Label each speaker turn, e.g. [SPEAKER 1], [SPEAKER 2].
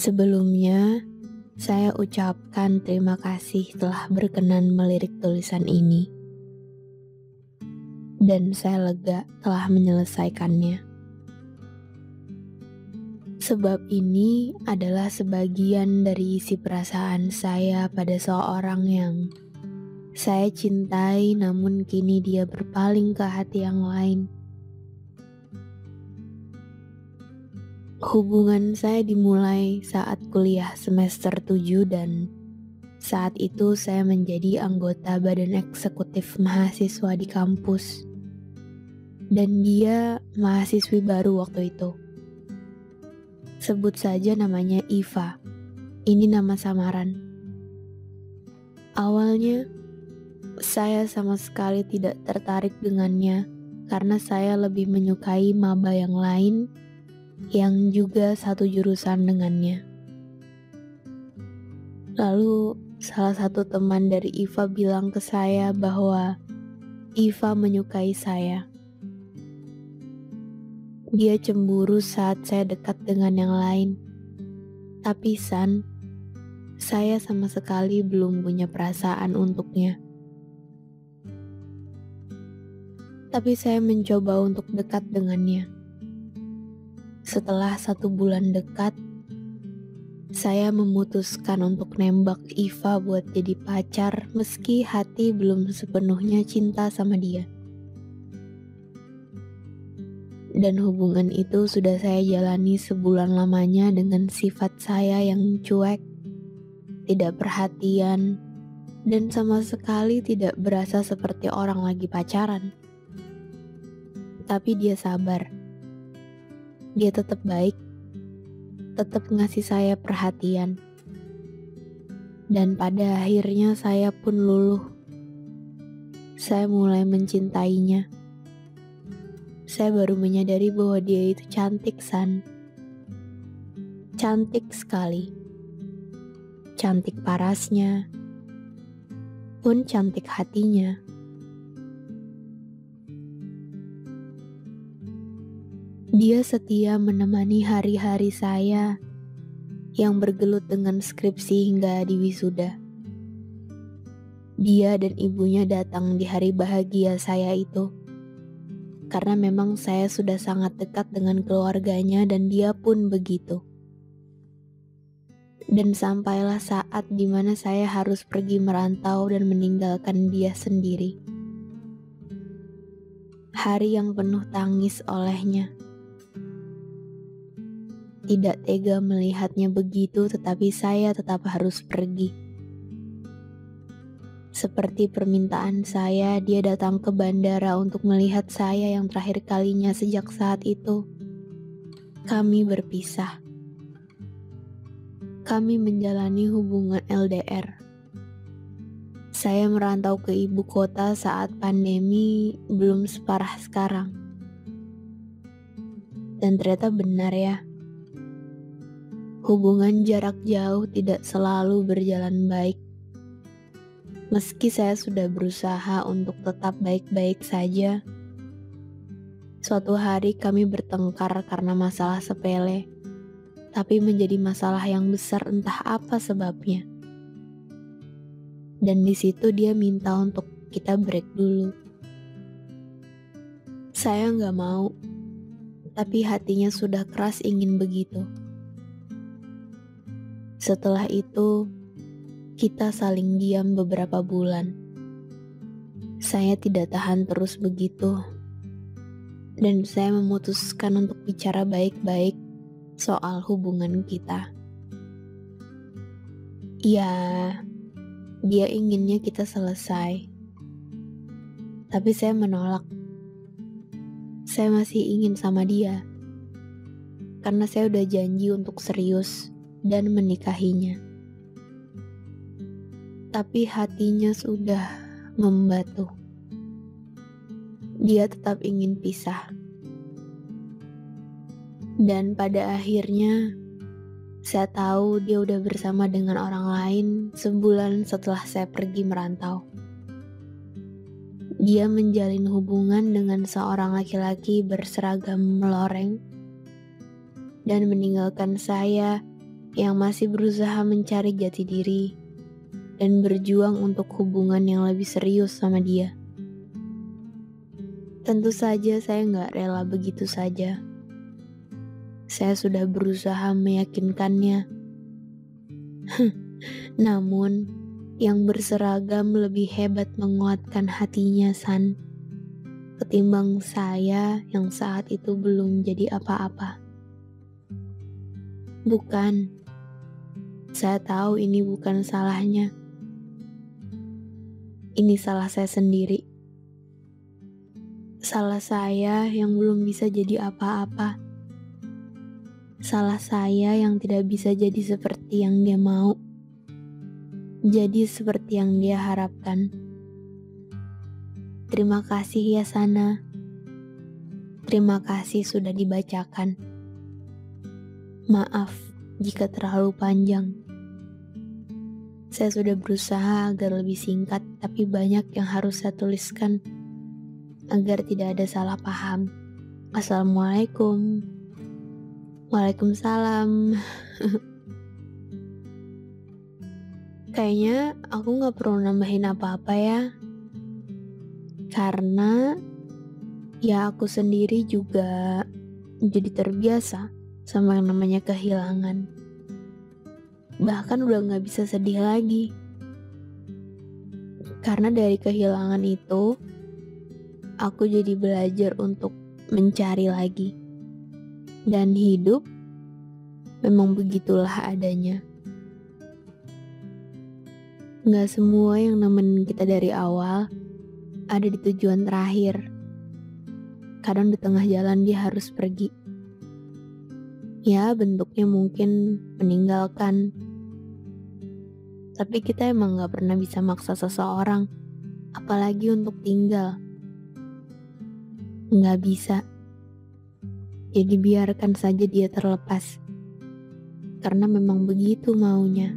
[SPEAKER 1] Sebelumnya, saya ucapkan terima kasih telah berkenan melirik tulisan ini, dan saya lega telah menyelesaikannya. Sebab ini adalah sebagian dari isi perasaan saya pada seorang yang saya cintai, namun kini dia berpaling ke hati yang lain. Hubungan saya dimulai saat kuliah semester 7 dan saat itu saya menjadi anggota badan eksekutif mahasiswa di kampus. Dan dia mahasiswi baru waktu itu. Sebut saja namanya Iva. Ini nama samaran. Awalnya, saya sama sekali tidak tertarik dengannya karena saya lebih menyukai maba yang lain yang juga satu jurusan dengannya. Lalu, salah satu teman dari Iva bilang ke saya bahwa Iva menyukai saya. Dia cemburu saat saya dekat dengan yang lain. Tapi saya sama sekali belum punya perasaan untuknya. Tapi saya mencoba untuk dekat dengannya. Setelah 1 bulan dekat, saya memutuskan untuk nembak Iva buat jadi pacar meski hati belum sepenuhnya cinta sama dia. Dan hubungan itu sudah saya jalani sebulan lamanya dengan sifat saya yang cuek, tidak perhatian, dan sama sekali tidak berasa seperti orang lagi pacaran. Tapi dia sabar. Dia tetap baik, tetap ngasih saya perhatian. Dan pada akhirnya saya pun luluh. Saya mulai mencintainya. Saya baru menyadari bahwa dia itu cantik, Cantik sekali. Cantik parasnya, pun cantik hatinya. Dia setia menemani hari-hari saya yang bergelut dengan skripsi hingga di wisuda. Dia dan ibunya datang di hari bahagia saya itu. Karena memang saya sudah sangat dekat dengan keluarganya dan dia pun begitu. Dan sampailah saat dimana saya harus pergi merantau dan meninggalkan dia sendiri. Hari yang penuh tangis olehnya. Tidak tega melihatnya begitu, tetapi saya tetap harus pergi. Seperti permintaan saya, dia datang ke bandara untuk melihat saya yang terakhir kalinya sejak saat itu. Kami berpisah. Kami menjalani hubungan LDR. Saya merantau ke ibu kota saat pandemi belum separah sekarang. Dan ternyata benar ya. Hubungan jarak jauh tidak selalu berjalan baik. Meski saya sudah berusaha untuk tetap baik-baik saja, suatu hari kami bertengkar karena masalah sepele, tapi menjadi masalah yang besar entah apa sebabnya. Dan di situ dia minta untuk kita break dulu. Saya nggak mau, tapi hatinya sudah keras ingin begitu. Setelah itu, kita saling diam beberapa bulan. Saya tidak tahan terus begitu. Dan saya memutuskan untuk bicara baik-baik soal hubungan kita. Ya, dia inginnya kita selesai. Tapi saya menolak. Saya masih ingin sama dia. Karena saya udah janji untuk serius dan menikahinya. Tapi hatinya sudah membatu. Dia tetap ingin pisah. Dan pada akhirnya, saya tahu dia udah bersama dengan orang lain sebulan setelah saya pergi merantau. Dia menjalin hubungan dengan seorang laki-laki berseragam meloreng dan meninggalkan saya yang masih berusaha mencari jati diri dan berjuang untuk hubungan yang lebih serius sama dia. Tentu saja saya nggak rela begitu saja. Saya sudah berusaha meyakinkannya. Namun, yang berseragam lebih hebat menguatkan hatinya, San, ketimbang saya yang saat itu belum jadi apa-apa. Bukan, saya tahu ini bukan salahnya. Ini salah saya sendiri. Salah saya yang belum bisa jadi apa-apa. Salah saya yang tidak bisa jadi seperti yang dia mau. Jadi seperti yang dia harapkan. Terima kasih ya Sana. Terima kasih sudah dibacakan. Maaf jika terlalu panjang. Saya sudah berusaha agar lebih singkat, tapi banyak yang harus saya tuliskan agar tidak ada salah paham. Assalamualaikum. Waalaikumsalam. Kayaknya aku gak perlu nambahin apa-apa ya. Karena ya aku sendiri juga jadi terbiasa sama yang namanya kehilangan. Bahkan udah gak bisa sedih lagi. Karena dari kehilangan itu, aku jadi belajar untuk mencari lagi. Dan hidup memang begitulah adanya. Gak semua yang nemenin kita dari awal ada di tujuan terakhir. Kadang di tengah jalan dia harus pergi. Ya bentuknya mungkin meninggalkan. Tapi kita emang gak pernah bisa maksa seseorang, apalagi untuk tinggal. Gak bisa. Jadi biarkan saja dia terlepas. Karena memang begitu maunya.